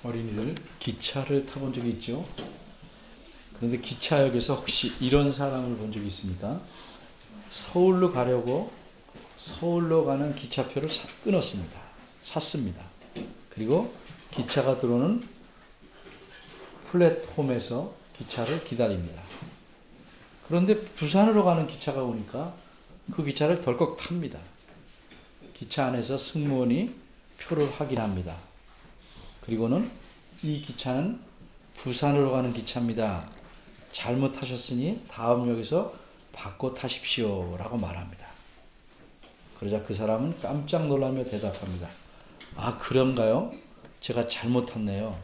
어린이들 기차를 타본 적이 있죠? 그런데 기차역에서 혹시 이런 사람을 본 적이 있습니까? 서울로 가려고 서울로 가는 기차표를 끊었습니다. 샀습니다. 그리고 기차가 들어오는 플랫폼에서 기차를 기다립니다. 그런데 부산으로 가는 기차가 오니까 그 기차를 덜컥 탑니다. 기차 안에서 승무원이 표를 확인합니다. 그리고는 이 기차는 부산으로 가는 기차입니다. 잘못하셨으니 다음 역에서 바꿔 타십시오 라고 말합니다. 그러자 그 사람은 깜짝 놀라며 대답합니다. 아, 그런가요? 제가 잘못 탔네요.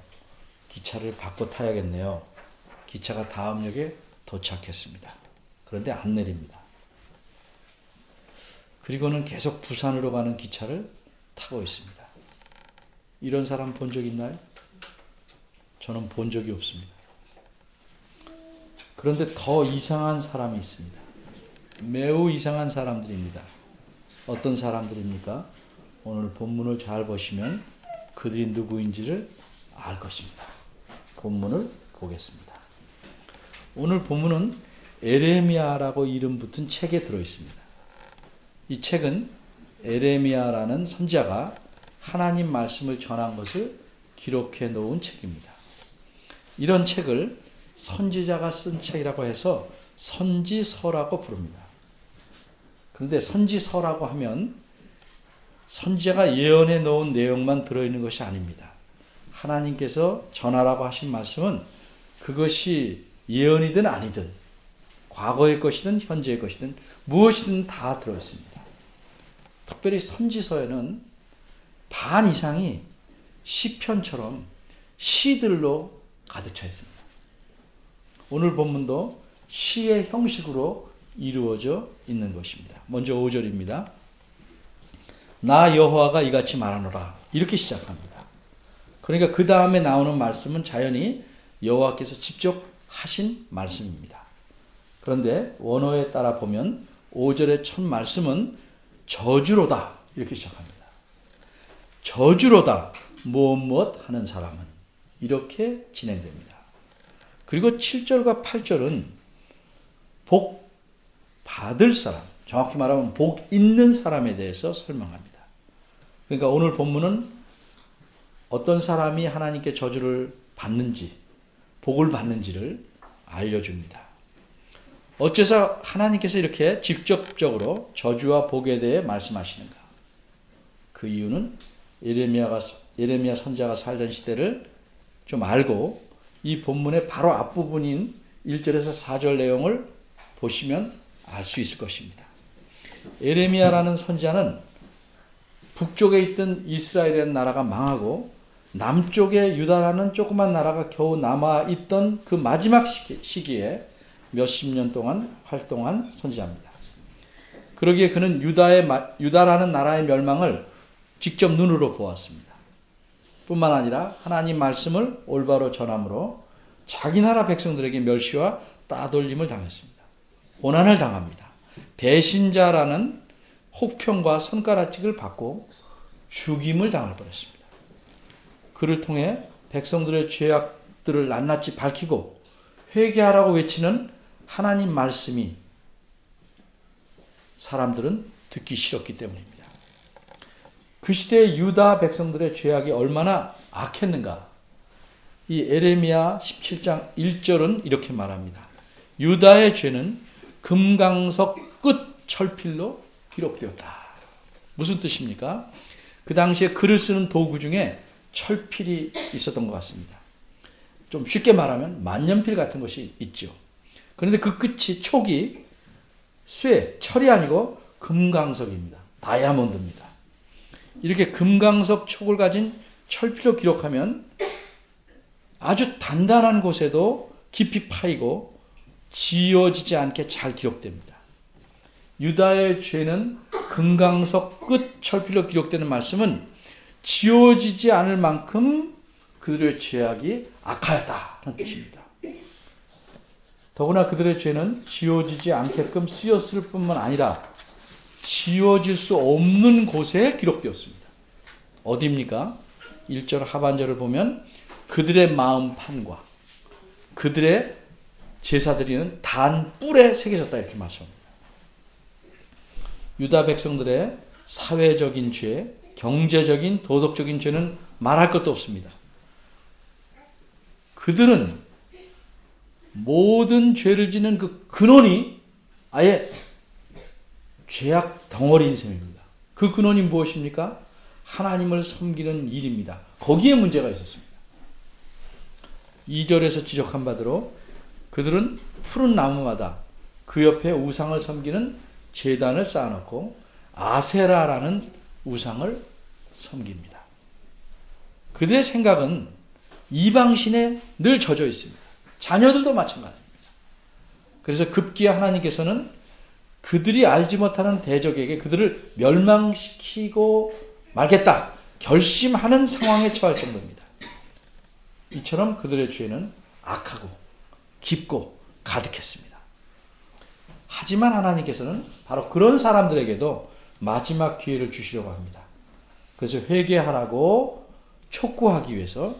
기차를 바꿔 타야겠네요. 기차가 다음 역에 도착했습니다. 그런데 안 내립니다. 그리고는 계속 부산으로 가는 기차를 타고 있습니다. 이런 사람 본 적 있나요? 저는 본 적이 없습니다. 그런데 더 이상한 사람이 있습니다. 매우 이상한 사람들입니다. 어떤 사람들입니까? 오늘 본문을 잘 보시면 그들이 누구인지를 알 것입니다. 본문을 보겠습니다. 오늘 본문은 에레미야라고 이름 붙은 책에 들어있습니다. 이 책은 에레미야라는 선지자가 하나님 말씀을 전한 것을 기록해 놓은 책입니다. 이런 책을 선지자가 쓴 책이라고 해서 선지서라고 부릅니다. 그런데 선지서라고 하면 선지자가 예언해 놓은 내용만 들어있는 것이 아닙니다. 하나님께서 전하라고 하신 말씀은 그것이 예언이든 아니든 과거의 것이든 현재의 것이든 무엇이든 다 들어있습니다. 특별히 선지서에는 반 이상이 시편처럼 시들로 가득 차 있습니다. 오늘 본문도 시의 형식으로 이루어져 있는 것입니다. 먼저 5절입니다. 나 여호와가 이같이 말하노라. 이렇게 시작합니다. 그러니까 그 다음에 나오는 말씀은 자연히 여호와께서 직접 하신 말씀입니다. 그런데 원어에 따라 보면 5절의 첫 말씀은 저주로다. 이렇게 시작합니다. 저주로다. 무엇 하는 사람은. 이렇게 진행됩니다. 그리고 7절과 8절은 복 받을 사람, 정확히 말하면 복 있는 사람에 대해서 설명합니다. 그러니까 오늘 본문은 어떤 사람이 하나님께 저주를 받는지, 복을 받는지를 알려줍니다. 어째서 하나님께서 이렇게 직접적으로 저주와 복에 대해 말씀하시는가? 그 이유는 에레미야 선지자가 살던 시대를 좀 알고 이 본문의 바로 앞부분인 1절에서 4절 내용을 보시면 알 수 있을 것입니다. 에레미야라는 선지자는 북쪽에 있던 이스라엘이라는 나라가 망하고 남쪽에 유다라는 조그만 나라가 겨우 남아있던 그 마지막 시기에 몇십 년 동안 활동한 선지자입니다. 그러기에 그는 유다라는 나라의 멸망을 직접 눈으로 보았습니다. 뿐만 아니라 하나님 말씀을 올바로 전함으로 자기 나라 백성들에게 멸시와 따돌림을 당했습니다. 고난을 당합니다. 배신자라는 혹평과 손가락질을 받고 죽임을 당할 뻔했습니다. 그를 통해 백성들의 죄악들을 낱낱이 밝히고 회개하라고 외치는 하나님 말씀이 사람들은 듣기 싫었기 때문입니다. 그 시대의 유다 백성들의 죄악이 얼마나 악했는가. 이 에레미야 17장 1절은 이렇게 말합니다. 유다의 죄는 금강석 끝 철필로 기록되었다. 무슨 뜻입니까? 그 당시에 글을 쓰는 도구 중에 철필이 있었던 것 같습니다. 좀 쉽게 말하면 만년필 같은 것이 있죠. 그런데 그 끝이 촉이 철이 아니고 금강석입니다. 다이아몬드입니다. 이렇게 금강석 촉을 가진 철필로 기록하면 아주 단단한 곳에도 깊이 파이고 지워지지 않게 잘 기록됩니다. 유다의 죄는 금강석 끝 철필로 기록되는 말씀은 지워지지 않을 만큼 그들의 죄악이 악하였다는 뜻입니다. 더구나 그들의 죄는 지워지지 않게끔 쓰였을 뿐만 아니라 지워질 수 없는 곳에 기록되었습니다. 어디입니까? 1절 하반절을 보면 그들의 마음 판과 그들의 제사 드리는 단 뿔에 새겨졌다 이렇게 말씀합니다. 유다 백성들의 사회적인 죄, 경제적인 도덕적인 죄는 말할 것도 없습니다. 그들은 모든 죄를 짓는 그 근원이 아예 죄악 덩어리인 셈입니다. 그 근원이 무엇입니까? 하나님을 섬기는 일입니다. 거기에 문제가 있었습니다. 2절에서 지적한 바대로 그들은 푸른 나무마다 그 옆에 우상을 섬기는 제단을 쌓아놓고 아세라라는 우상을 섬깁니다. 그들의 생각은 이방신에 늘 젖어 있습니다. 자녀들도 마찬가지입니다. 그래서 급기야 하나님께서는 그들이 알지 못하는 대적에게 그들을 멸망시키고 말겠다 결심하는 상황에 처할 정도입니다. 이처럼 그들의 죄는 악하고 깊고 가득했습니다. 하지만 하나님께서는 바로 그런 사람들에게도 마지막 기회를 주시려고 합니다. 그래서 회개하라고 촉구하기 위해서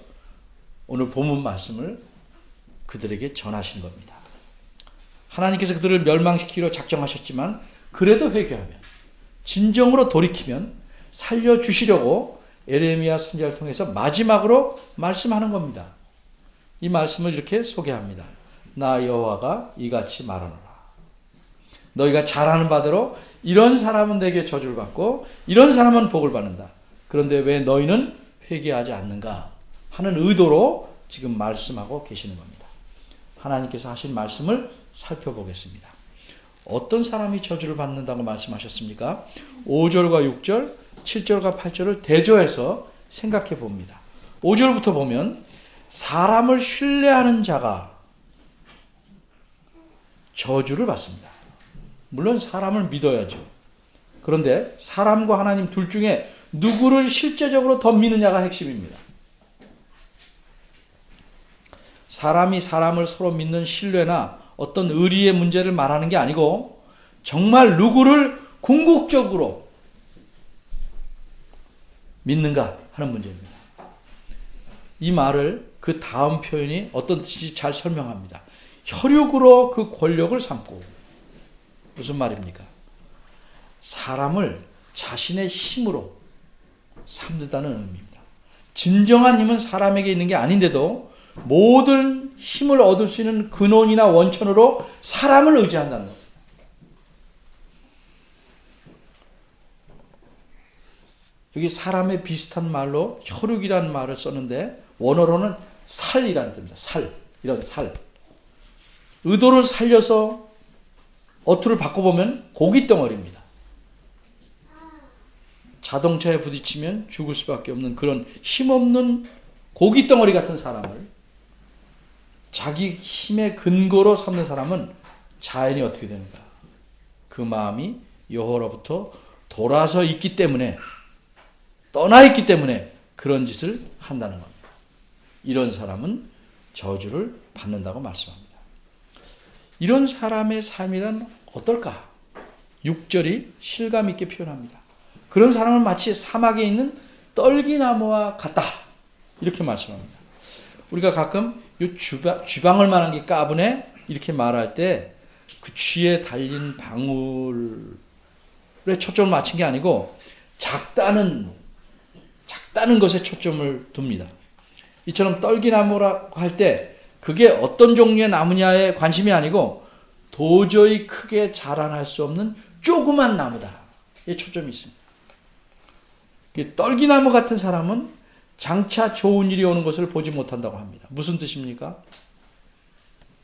오늘 본문 말씀을 그들에게 전하신 겁니다. 하나님께서 그들을 멸망시키기로 작정하셨지만 그래도 회개하면 진정으로 돌이키면 살려주시려고 에레미야 선지자를 통해서 마지막으로 말씀하는 겁니다. 이 말씀을 이렇게 소개합니다. 나 여호와가 이같이 말하노라. 너희가 잘 아는 바대로 이런 사람은 내게 저주를 받고 이런 사람은 복을 받는다. 그런데 왜 너희는 회개하지 않는가 하는 의도로 지금 말씀하고 계시는 겁니다. 하나님께서 하신 말씀을 살펴보겠습니다. 어떤 사람이 저주를 받는다고 말씀하셨습니까? 5절과 6절, 7절과 8절을 대조해서 생각해 봅니다. 5절부터 보면 사람을 신뢰하는 자가 저주를 받습니다. 물론 사람을 믿어야죠. 그런데 사람과 하나님 둘 중에 누구를 실제적으로 더 믿느냐가 핵심입니다. 사람이 사람을 서로 믿는 신뢰나 어떤 의리의 문제를 말하는 게 아니고 정말 누구를 궁극적으로 믿는가 하는 문제입니다. 이 말을 그 다음 표현이 어떤 뜻인지 잘 설명합니다. 혈육으로 그 권력을 삼고 무슨 말입니까? 사람을 자신의 힘으로 삼는다는 의미입니다. 진정한 힘은 사람에게 있는 게 아닌데도 모든 힘을 얻을 수 있는 근원이나 원천으로 사람을 의지한다는 것. 여기 사람의 비슷한 말로 혈육이라는 말을 썼는데 원어로는 살이라는 뜻입니다. 살, 이런 살. 의도를 살려서 어투를 바꿔보면 고깃덩어리입니다. 자동차에 부딪히면 죽을 수밖에 없는 그런 힘없는 고깃덩어리 같은 사람을 자기 힘의 근거로 삼는 사람은 자연이 어떻게 되는가? 그 마음이 여호와로부터 돌아서 있기 때문에 떠나 있기 때문에 그런 짓을 한다는 겁니다. 이런 사람은 저주를 받는다고 말씀합니다. 이런 사람의 삶이란 어떨까? 6절이 실감 있게 표현합니다. 그런 사람은 마치 사막에 있는 떨기나무와 같다. 이렇게 말씀합니다. 우리가 가끔 이 쥐방울 만한 게 까부네 이렇게 말할 때 그 쥐에 달린 방울에 초점을 맞춘 게 아니고 작다는 것에 초점을 둡니다. 이처럼 떨기나무라고 할 때 그게 어떤 종류의 나무냐에 관심이 아니고 도저히 크게 자라날 수 없는 조그만 나무다에 초점이 있습니다. 떨기나무 같은 사람은 장차 좋은 일이 오는 것을 보지 못한다고 합니다. 무슨 뜻입니까?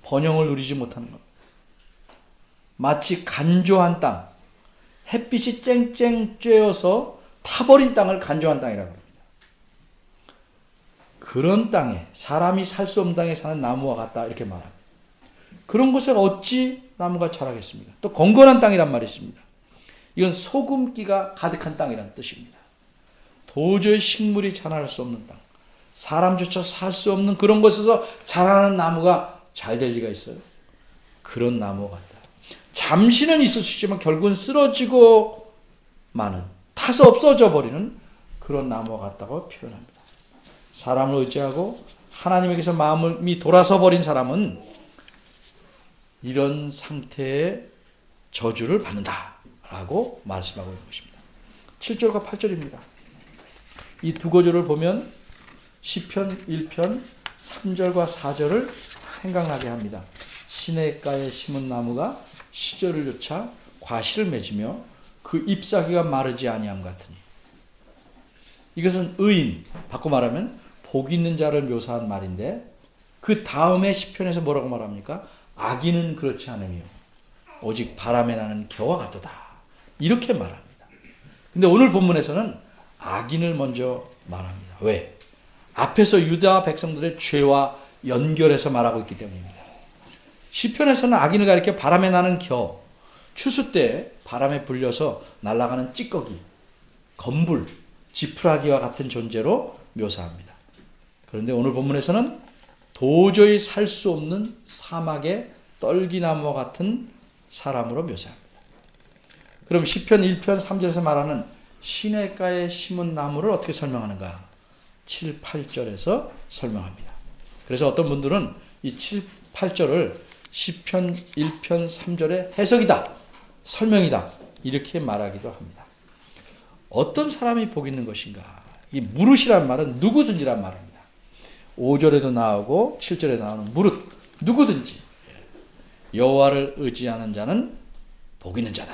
번영을 누리지 못하는 겁니다. 마치 간조한 땅, 햇빛이 쨍쨍 쬐어서 타버린 땅을 간조한 땅이라고 합니다. 그런 땅에, 사람이 살 수 없는 땅에 사는 나무와 같다 이렇게 말합니다. 그런 곳에 어찌 나무가 자라겠습니까? 또 건건한 땅이란 말이 있습니다. 이건 소금기가 가득한 땅이라는 뜻입니다. 도저히 식물이 자랄 수 없는 땅, 사람조차 살 수 없는 그런 곳에서 자라는 나무가 잘 될 리가 있어요? 그런 나무 같다. 잠시는 있을 수 있지만 결국은 쓰러지고 마는, 타서 없어져 버리는 그런 나무와 같다고 표현합니다. 사람을 의지하고 하나님에게서 마음이 돌아서 버린 사람은 이런 상태의 저주를 받는다라고 말씀하고 있는 것입니다. 7절과 8절입니다. 이 두 구절을 보면 시편 1편 3절과 4절을 생각나게 합니다. 시냇가에 심은 나무가 시절을 쫓아 과실을 맺으며 그 잎사귀가 마르지 아니함 같으니. 이것은 의인, 바꿔 말하면 복 있는 자를 묘사한 말인데 그 다음에 시편에서 뭐라고 말합니까? 악인은 그렇지 않으며 오직 바람에 나는 겨와 같도다. 이렇게 말합니다. 근데 오늘 본문에서는 악인을 먼저 말합니다. 왜? 앞에서 유다 백성들의 죄와 연결해서 말하고 있기 때문입니다. 시편에서는 악인을 가리켜 바람에 나는 겨, 추수 때 바람에 불려서 날아가는 찌꺼기, 건불, 지푸라기와 같은 존재로 묘사합니다. 그런데 오늘 본문에서는 도저히 살 수 없는 사막의 떨기나무와 같은 사람으로 묘사합니다. 그럼 시편 1편 3절에서 말하는 시냇가에 심은 나무를 어떻게 설명하는가? 7, 8절에서 설명합니다. 그래서 어떤 분들은 이 7, 8절을 시편 1편 3절의 해석이다, 설명이다 이렇게 말하기도 합니다. 어떤 사람이 복 있는 것인가? 이 무릇이란 말은 누구든지란 말입니다. 5절에도 나오고 7절에 나오는 무릇, 누구든지 여호와를 의지하는 자는 복 있는 자다.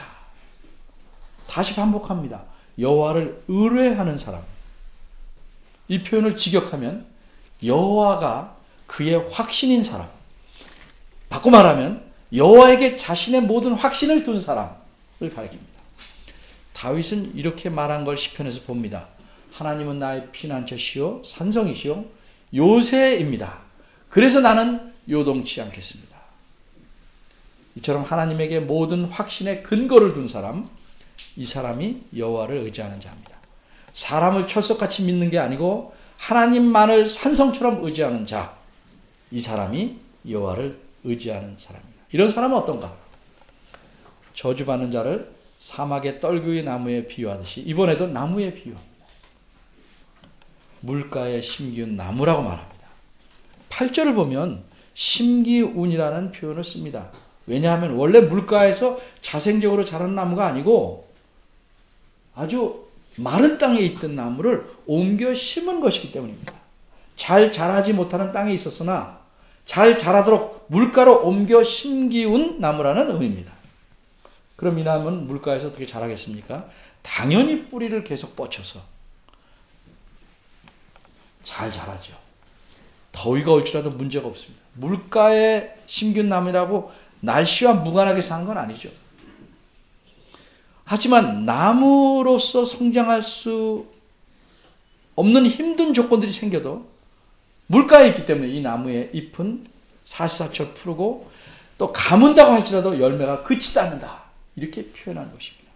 다시 반복합니다. 여호와를 의뢰하는 사람. 이 표현을 직역하면 여호와가 그의 확신인 사람. 바꿔 말하면 여호와에게 자신의 모든 확신을 둔 사람을 가리킵니다. 다윗은 이렇게 말한 걸 시편에서 봅니다. 하나님은 나의 피난처시요 산성이시요 요새입니다. 그래서 나는 요동치 않겠습니다. 이처럼 하나님에게 모든 확신의 근거를 둔 사람, 이 사람이 여호와를 의지하는 자입니다. 사람을 철석같이 믿는 게 아니고 하나님만을 산성처럼 의지하는 자, 이 사람이 여호와를 의지하는 사람입니다. 이런 사람은 어떤가? 저주받는 자를 사막의 떨기의 나무에 비유하듯이 이번에도 나무에 비유합니다. 물가에 심기운 나무라고 말합니다. 8절을 보면 심기운이라는 표현을 씁니다. 왜냐하면 원래 물가에서 자생적으로 자라는 나무가 아니고 아주 마른 땅에 있던 나무를 옮겨 심은 것이기 때문입니다. 잘 자라지 못하는 땅에 있었으나 잘 자라도록 물가로 옮겨 심기운 나무라는 의미입니다. 그럼 이 나무는 물가에서 어떻게 자라겠습니까? 당연히 뿌리를 계속 뻗쳐서 잘 자라죠. 더위가 올지라도 문제가 없습니다. 물가에 심기운 나무라고 날씨와 무관하게 사는 건 아니죠. 하지만 나무로서 성장할 수 없는 힘든 조건들이 생겨도 물가에 있기 때문에 이 나무의 잎은 사시사철 푸르고 또 가문다고 할지라도 열매가 그치지 않는다. 이렇게 표현한 것입니다.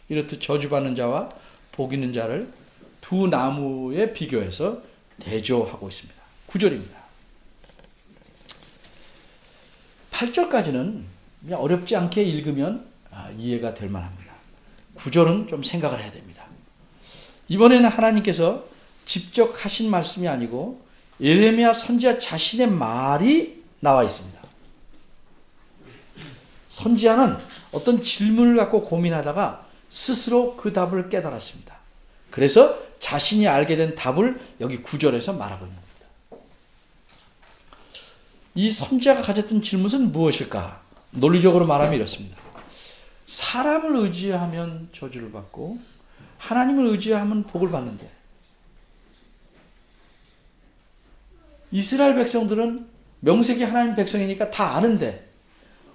이렇듯 저주받는 자와 복 있는 자를 두 나무에 비교해서 대조하고 있습니다. 9절입니다. 8절까지는 그냥 어렵지 않게 읽으면 이해가 될 만합니다. 9절은 좀 생각을 해야 됩니다. 이번에는 하나님께서 직접 하신 말씀이 아니고 예레미야 선지자 자신의 말이 나와 있습니다. 선지자는 어떤 질문을 갖고 고민하다가 스스로 그 답을 깨달았습니다. 그래서 자신이 알게 된 답을 여기 9절에서 말하고 있는 겁니다. 이 선지자가 가졌던 질문은 무엇일까? 논리적으로 말하면 이렇습니다. 사람을 의지하면 저주를 받고 하나님을 의지하면 복을 받는데 이스라엘 백성들은 명색이 하나님 백성이니까 다 아는데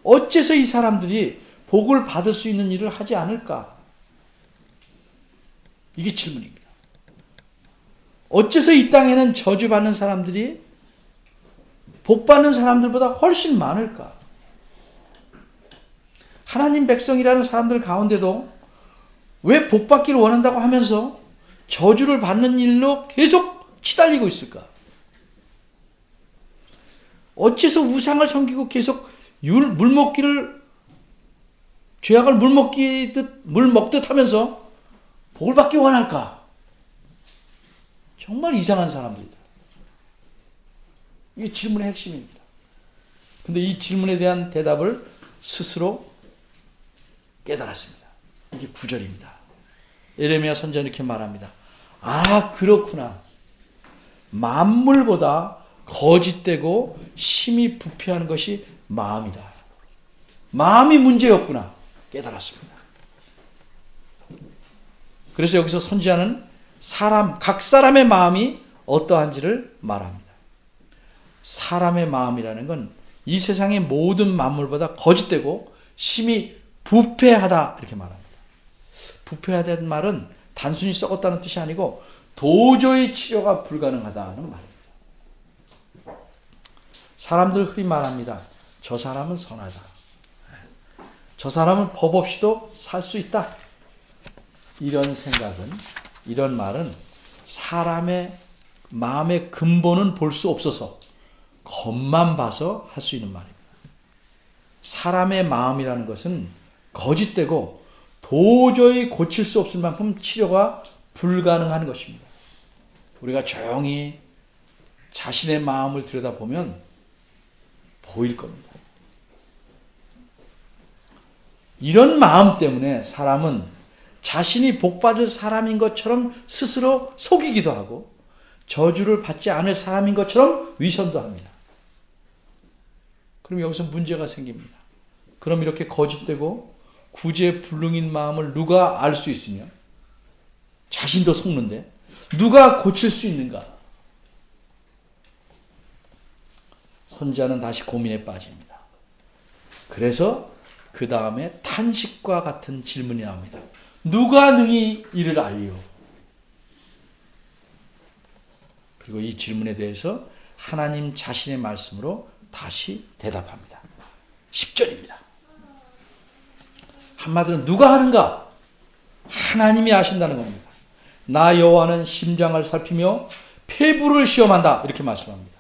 어째서 이 사람들이 복을 받을 수 있는 일을 하지 않을까? 이게 질문입니다. 어째서 이 땅에는 저주받는 사람들이 복받는 사람들보다 훨씬 많을까? 하나님 백성이라는 사람들 가운데도 왜 복받기를 원한다고 하면서 저주를 받는 일로 계속 치달리고 있을까? 어째서 우상을 섬기고 계속 물먹기를 죄악을 물 먹듯 하면서 복을 받기 원할까? 정말 이상한 사람들이다. 이게 질문의 핵심입니다. 근데 이 질문에 대한 대답을 스스로 깨달았습니다. 이게 9절입니다. 예레미야 선지자는 이렇게 말합니다. 아, 그렇구나. 만물보다 거짓되고 심히 부패한 것이 마음이다. 마음이 문제였구나. 깨달았습니다. 그래서 여기서 선지자는 각 사람의 마음이 어떠한지를 말합니다. 사람의 마음이라는 건 이 세상의 모든 만물보다 거짓되고 심히 부패하다 이렇게 말합니다. 부패하다는 말은 단순히 썩었다는 뜻이 아니고 도저히 치료가 불가능하다는 말입니다. 사람들 흔히 말합니다. 저 사람은 선하다. 저 사람은 법 없이도 살 수 있다. 이런 생각은, 이런 말은 사람의 마음의 근본은 볼 수 없어서 겉만 봐서 할 수 있는 말입니다. 사람의 마음이라는 것은 거짓되고 도저히 고칠 수 없을 만큼 치료가 불가능한 것입니다. 우리가 조용히 자신의 마음을 들여다보면 보일 겁니다. 이런 마음 때문에 사람은 자신이 복받을 사람인 것처럼 스스로 속이기도 하고 저주를 받지 않을 사람인 것처럼 위선도 합니다. 그럼 여기서 문제가 생깁니다. 그럼 이렇게 거짓되고 구제불능인 마음을 누가 알 수 있으며 자신도 속는데 누가 고칠 수 있는가? 선지자는 다시 고민에 빠집니다. 그래서 그 다음에 탄식과 같은 질문이 나옵니다. 누가 능히 이를 알리오? 그리고 이 질문에 대해서 하나님 자신의 말씀으로 다시 대답합니다. 10절입니다. 한마디로 누가 하는가? 하나님이 아신다는 겁니다. 나 여호와는 심장을 살피며 폐부를 시험한다. 이렇게 말씀합니다.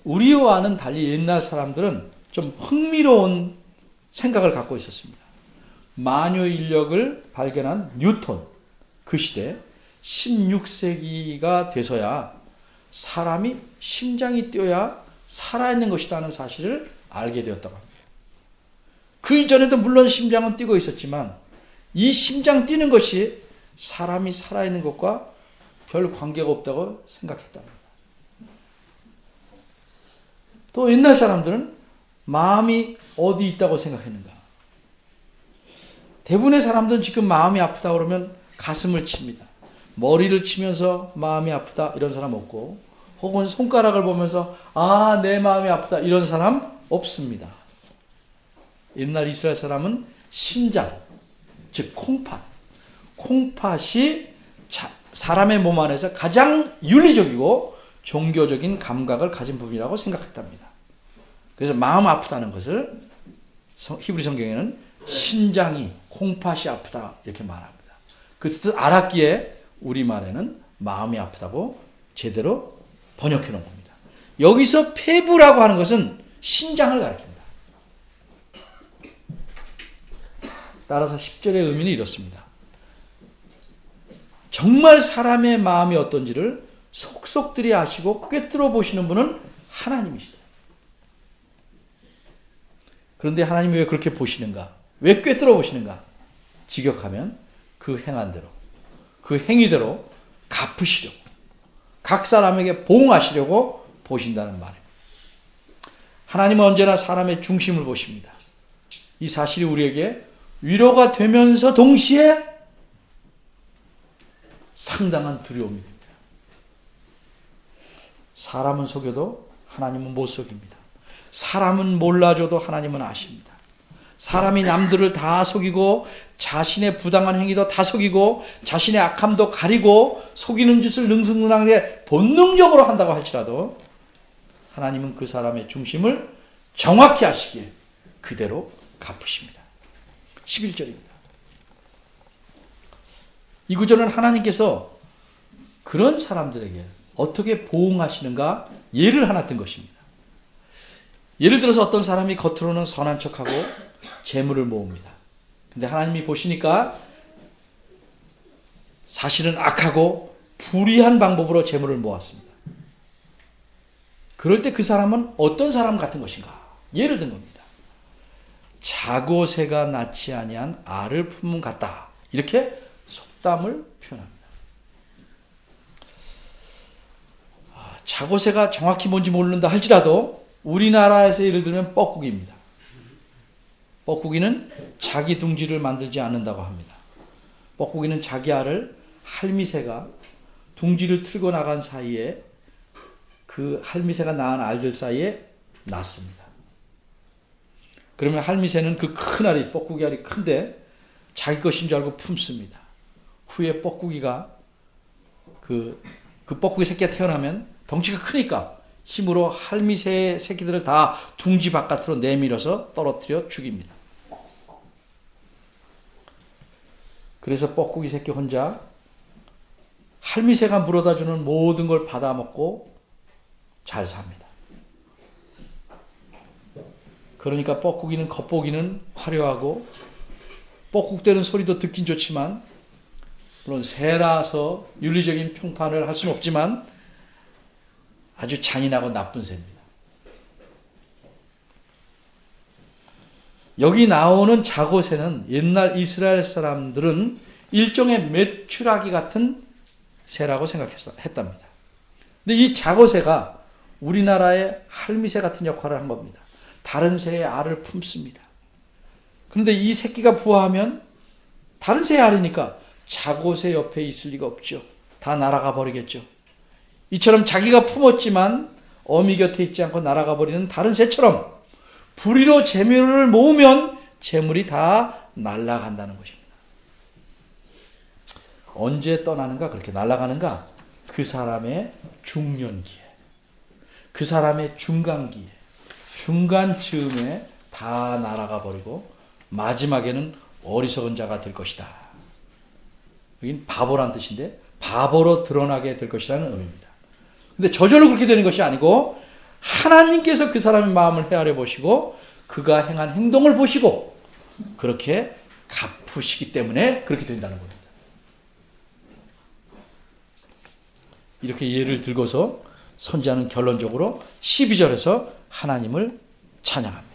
우리와는 달리 옛날 사람들은 좀 흥미로운 생각을 갖고 있었습니다. 만유 인력을 발견한 뉴턴, 그 시대 16세기가 돼서야 사람이 심장이 뛰어야 살아있는 것이라는 사실을 알게 되었다고 합니다. 그 이전에도 물론 심장은 뛰고 있었지만 이 심장 뛰는 것이 사람이 살아있는 것과 별 관계가 없다고 생각했답니다. 또 옛날 사람들은 마음이 어디 있다고 생각했는가? 대부분의 사람들은 지금 마음이 아프다 그러면 가슴을 칩니다. 머리를 치면서 마음이 아프다 이런 사람 없고, 혹은 손가락을 보면서 아, 내 마음이 아프다 이런 사람 없습니다. 옛날 이스라엘 사람은 신장, 즉 콩팥이 사람의 몸 안에서 가장 윤리적이고 종교적인 감각을 가진 부분이라고 생각했답니다. 그래서 마음 아프다는 것을 히브리 성경에는 신장이, 콩팥이 아프다 이렇게 말합니다. 그 뜻을 알았기에 우리말에는 마음이 아프다고 제대로 번역해 놓은 겁니다. 여기서 폐부라고 하는 것은 신장을 가리킵니다. 따라서 10절의 의미는 이렇습니다. 정말 사람의 마음이 어떤지를 속속들이 아시고 꿰뚫어 보시는 분은 하나님이시죠. 그런데 하나님이 왜 그렇게 보시는가? 왜 꿰뚫어 보시는가? 직역하면 그 행한 대로, 그 행위대로 갚으시려고, 각 사람에게 보응하시려고 보신다는 말입니다. 하나님은 언제나 사람의 중심을 보십니다. 이 사실이 우리에게 위로가 되면서 동시에 상당한 두려움이 됩니다. 사람은 속여도 하나님은 못 속입니다. 사람은 몰라줘도 하나님은 아십니다. 사람이 남들을 다 속이고 자신의 부당한 행위도 다 속이고 자신의 악함도 가리고 속이는 짓을 능수능란하게 본능적으로 한다고 할지라도 하나님은 그 사람의 중심을 정확히 아시기에 그대로 갚으십니다. 11절입니다. 이 구절은 하나님께서 그런 사람들에게 어떻게 보응하시는가 예를 하나 든 것입니다. 예를 들어서 어떤 사람이 겉으로는 선한 척하고 재물을 모읍니다. 근데 하나님이 보시니까 사실은 악하고 불의한 방법으로 재물을 모았습니다. 그럴 때 그 사람은 어떤 사람 같은 것인가? 예를 든 겁니다. 자고새가 낳지 아니한 알을 품은 같다. 이렇게 속담을 표현합니다. 자고새가 정확히 뭔지 모른다 할지라도 우리나라에서 예를 들면 뻐꾸기입니다. 뻐꾸기는 자기 둥지를 만들지 않는다고 합니다. 뻐꾸기는 자기 알을 할미새가 둥지를 틀고 나간 사이에 그 할미새가 낳은 알들 사이에 낳습니다. 그러면 할미새는 그 큰 알이, 뻐꾸기 알이 큰데 자기 것인 줄 알고 품습니다. 후에 뻐꾸기가 그 뻐꾸기 새끼가 태어나면 덩치가 크니까 힘으로 할미새 새끼들을 다 둥지 바깥으로 내밀어서 떨어뜨려 죽입니다. 그래서 뻐꾸기 새끼 혼자 할미새가 물어다 주는 모든 걸 받아먹고 잘 삽니다. 그러니까 뻐꾸기는 겉보기는 화려하고 뻐꾹대는 소리도 듣긴 좋지만 물론 새라서 윤리적인 평판을 할 수는 없지만 아주 잔인하고 나쁜 새입니다. 여기 나오는 자고새는 옛날 이스라엘 사람들은 일종의 메추라기 같은 새라고 생각했답니다. 근데 이 자고새가 우리나라의 할미새 같은 역할을 한 겁니다. 다른 새의 알을 품습니다. 그런데 이 새끼가 부화하면 다른 새의 알이니까 자고새 옆에 있을 리가 없죠. 다 날아가 버리겠죠. 이처럼 자기가 품었지만 어미 곁에 있지 않고 날아가 버리는 다른 새처럼 불의로 재물을 모으면 재물이 다 날아간다는 것입니다. 언제 떠나는가? 그렇게 날아가는가? 그 사람의 중년기에, 그 사람의 중간기에, 중간 즈음에 다 날아가 버리고 마지막에는 어리석은 자가 될 것이다. 여긴 바보란 뜻인데 바보로 드러나게 될 것이라는 의미입니다. 근데 저절로 그렇게 되는 것이 아니고 하나님께서 그 사람의 마음을 헤아려 보시고 그가 행한 행동을 보시고 그렇게 갚으시기 때문에 그렇게 된다는 겁니다. 이렇게 예를 들고서 선지자는 결론적으로 12절에서 하나님을 찬양합니다.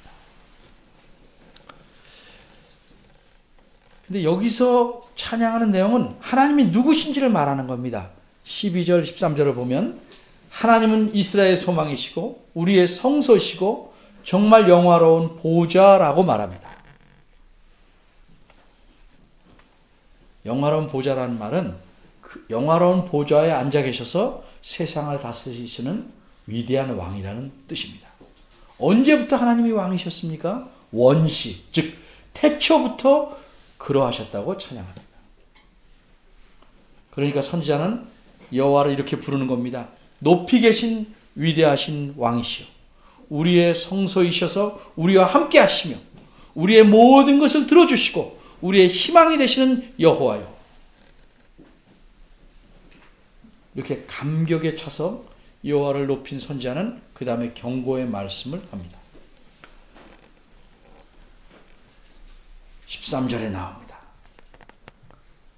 근데 여기서 찬양하는 내용은 하나님이 누구신지를 말하는 겁니다. 12절, 13절을 보면 하나님은 이스라엘의 소망이시고 우리의 성소시고 정말 영화로운 보좌라고 말합니다. 영화로운 보좌라는 말은 그 영화로운 보좌에 앉아 계셔서 세상을 다스리시는 위대한 왕이라는 뜻입니다. 언제부터 하나님이 왕이셨습니까? 원시, 즉 태초부터 그러하셨다고 찬양합니다. 그러니까 선지자는 여호와를 이렇게 부르는 겁니다. 높이 계신 위대하신 왕이시여, 우리의 성소이셔서 우리와 함께 하시며 우리의 모든 것을 들어주시고 우리의 희망이 되시는 여호와여. 이렇게 감격에 차서 여호와를 높인 선지자는 그 다음에 경고의 말씀을 합니다. 13절에 나옵니다.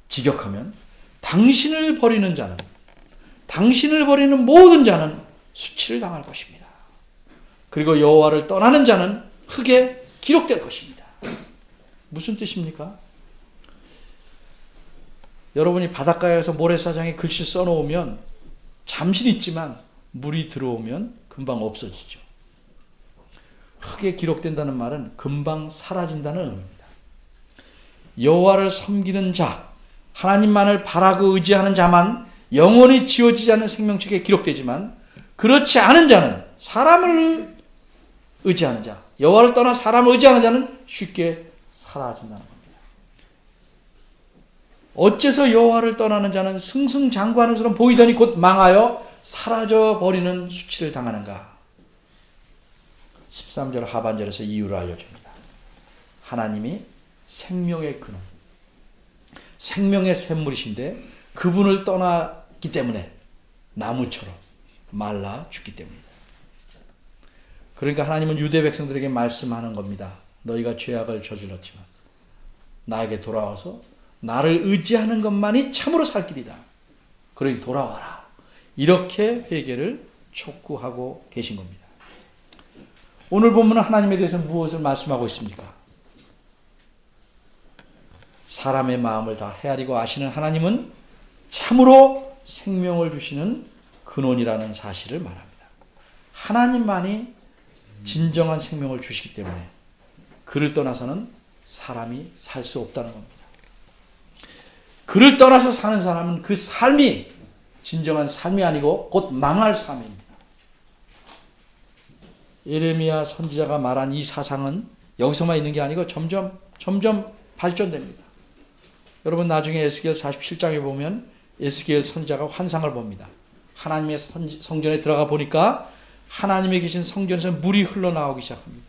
직역하면 당신을 버리는 자는, 당신을 버리는 모든 자는 수치를 당할 것입니다. 그리고 여호와를 떠나는 자는 흙에 기록될 것입니다. 무슨 뜻입니까? 여러분이 바닷가에서 모래사장에 글씨 써놓으면 잠시 있지만 물이 들어오면 금방 없어지죠. 흙에 기록된다는 말은 금방 사라진다는 의미입니다. 여호와를 섬기는 자, 하나님만을 바라고 의지하는 자만 영원히 지워지지 않는 생명책에 기록되지만 그렇지 않은 자는, 사람을 의지하는 자, 여호와를 떠나 사람을 의지하는 자는 쉽게 사라진다는 겁니다. 어째서 여호와를 떠나는 자는 승승장구하는 것처럼 보이더니 곧 망하여 사라져버리는 수치를 당하는가? 13절 하반절에서 이유를 알려줍니다. 하나님이 생명의 근원, 생명의 샘물이신데 그분을 떠났기 때문에 나무처럼 말라 죽기 때문이다. 그러니까 하나님은 유대 백성들에게 말씀하는 겁니다. 너희가 죄악을 저질렀지만 나에게 돌아와서 나를 의지하는 것만이 참으로 살 길이다. 그러니 돌아와라. 이렇게 회개를 촉구하고 계신 겁니다. 오늘 본문은 하나님에 대해서 무엇을 말씀하고 있습니까? 사람의 마음을 다 헤아리고 아시는 하나님은 참으로 생명을 주시는 근원이라는 사실을 말합니다. 하나님만이 진정한 생명을 주시기 때문에 그를 떠나서는 사람이 살 수 없다는 겁니다. 그를 떠나서 사는 사람은 그 삶이 진정한 삶이 아니고 곧 망할 삶입니다. 예레미야 선지자가 말한 이 사상은 여기서만 있는 게 아니고 점점 발전됩니다. 여러분 나중에 에스겔 47장에 보면 에스겔 선지자가 환상을 봅니다. 하나님의 성전에 들어가 보니까 하나님의 계신 성전에서 물이 흘러나오기 시작합니다.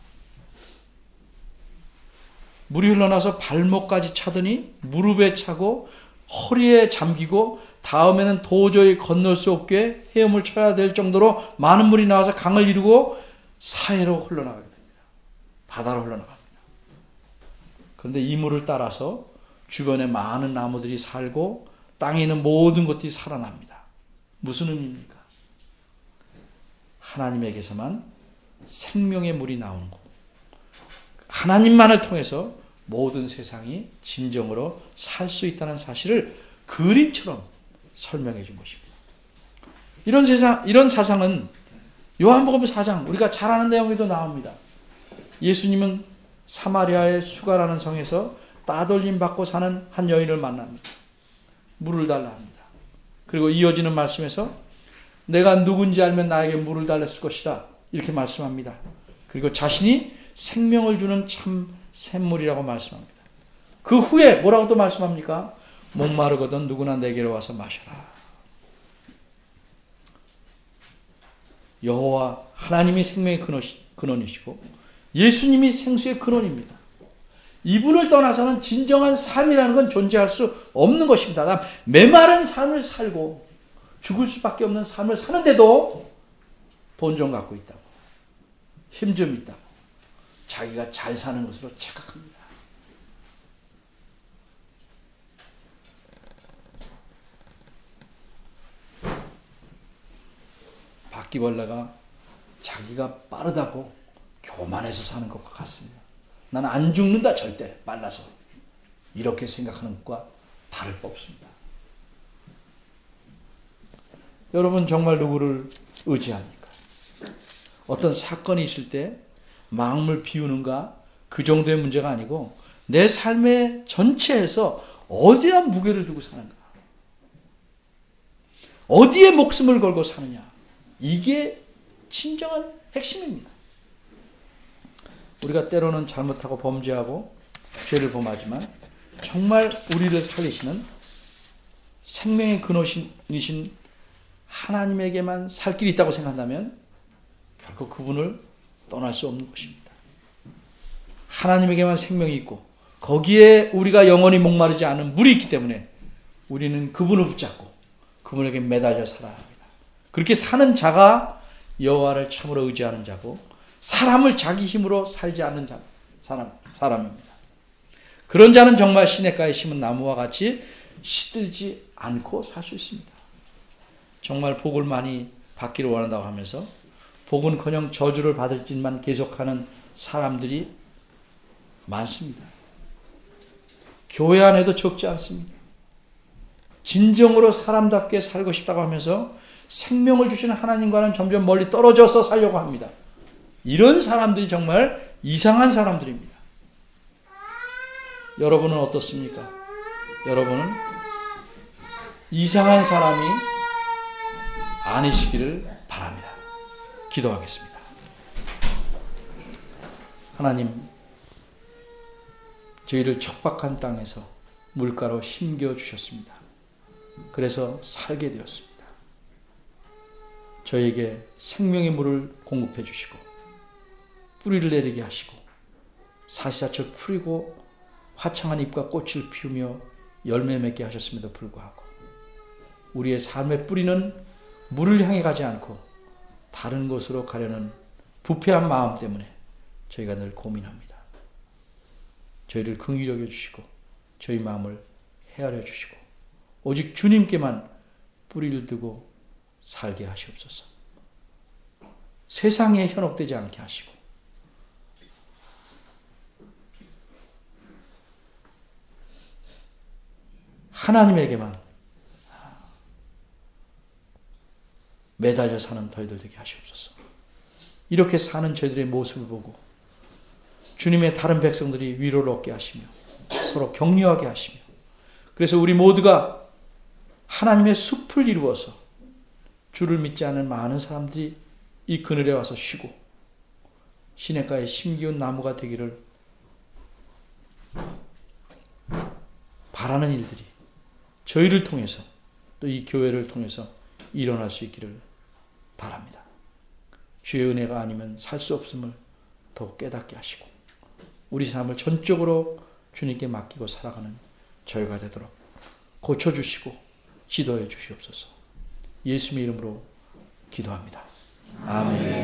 물이 흘러나서 발목까지 차더니 무릎에 차고 허리에 잠기고 다음에는 도저히 건널 수 없게 헤엄을 쳐야 될 정도로 많은 물이 나와서 강을 이루고 사해로 흘러나가게 됩니다. 바다로 흘러나갑니다. 그런데 이 물을 따라서 주변에 많은 나무들이 살고 땅에 있는 모든 것들이 살아납니다. 무슨 의미입니까? 하나님에게서만 생명의 물이 나오는 것. 하나님만을 통해서 모든 세상이 진정으로 살 수 있다는 사실을 그림처럼 설명해 준 것입니다. 이런 사상은 요한복음 4장 우리가 잘 아는 내용에도 나옵니다. 예수님은 사마리아의 수가라는 성에서 따돌림 받고 사는 한 여인을 만납니다. 물을 달라 합니다. 그리고 이어지는 말씀에서 내가 누군지 알면 나에게 물을 달랬을 것이다. 이렇게 말씀합니다. 그리고 자신이 생명을 주는 참 샘물이라고 말씀합니다. 그 후에 뭐라고 또 말씀합니까? 목마르거든 누구나 내게로 와서 마셔라. 여호와 하나님이 생명의 근원이시고 예수님이 생수의 근원입니다. 이분을 떠나서는 진정한 삶이라는 건 존재할 수 없는 것입니다. 메마른 삶을 살고 죽을 수밖에 없는 삶을 사는데도 돈 좀 갖고 있다고, 힘 좀 있다고 자기가 잘 사는 것으로 착각합니다. 바퀴벌레가 자기가 빠르다고 교만해서 사는 것과 같습니다. 나는 안 죽는다 절대 빨라서 이렇게 생각하는 것과 다를 바 없습니다. 여러분 정말 누구를 의지합니까? 어떤 사건이 있을 때 마음을 비우는가 그 정도의 문제가 아니고 내 삶의 전체에서 어디에 무게를 두고 사는가, 어디에 목숨을 걸고 사느냐, 이게 진정한 핵심입니다. 우리가 때로는 잘못하고 범죄하고 죄를 범하지만 정말 우리를 살리시는 생명의 근원이신 하나님에게만 살 길이 있다고 생각한다면 결코 그분을 떠날 수 없는 것입니다. 하나님에게만 생명이 있고 거기에 우리가 영원히 목마르지 않은 물이 있기 때문에 우리는 그분을 붙잡고 그분에게 매달려 살아야 합니다. 그렇게 사는 자가 여호와를 참으로 의지하는 자고 사람을 자기 힘으로 살지 않는 사람입니다. 그런 자는 정말 시냇가에 심은 나무와 같이 시들지 않고 살 수 있습니다. 정말 복을 많이 받기를 원한다고 하면서 복은커녕 저주를 받을 짓만 계속하는 사람들이 많습니다. 교회 안에도 적지 않습니다. 진정으로 사람답게 살고 싶다고 하면서 생명을 주시는 하나님과는 점점 멀리 떨어져서 살려고 합니다. 이런 사람들이 정말 이상한 사람들입니다. 여러분은 어떻습니까? 여러분은 이상한 사람이 아니시기를 바랍니다. 기도하겠습니다. 하나님, 저희를 척박한 땅에서 물가로 심겨 주셨습니다. 그래서 살게 되었습니다. 저에게 생명의 물을 공급해 주시고 뿌리를 내리게 하시고 사시사철 풀이고 화창한 잎과 꽃을 피우며 열매 맺게 하셨음에도 불구하고 우리의 삶의 뿌리는 물을 향해 가지 않고 다른 곳으로 가려는 부패한 마음 때문에 저희가 늘 고민합니다. 저희를 긍휼히 여겨 주시고 저희 마음을 헤아려 주시고 오직 주님께만 뿌리를 두고 살게 하시옵소서. 세상에 현혹되지 않게 하시고 하나님에게만 매달려 사는 저희들 되게 하시옵소서. 이렇게 사는 저희들의 모습을 보고 주님의 다른 백성들이 위로를 얻게 하시며 서로 격려하게 하시며, 그래서 우리 모두가 하나님의 숲을 이루어서 주를 믿지 않은 많은 사람들이 이 그늘에 와서 쉬고 시냇가에 심기운 나무가 되기를 바라는 일들이 저희를 통해서 또 이 교회를 통해서 일어날 수 있기를 바랍니다. 주의 은혜가 아니면 살 수 없음을 더욱 깨닫게 하시고 우리 삶을 전적으로 주님께 맡기고 살아가는 저희가 되도록 고쳐주시고 지도해 주시옵소서. 예수님의 이름으로 기도합니다. 아멘.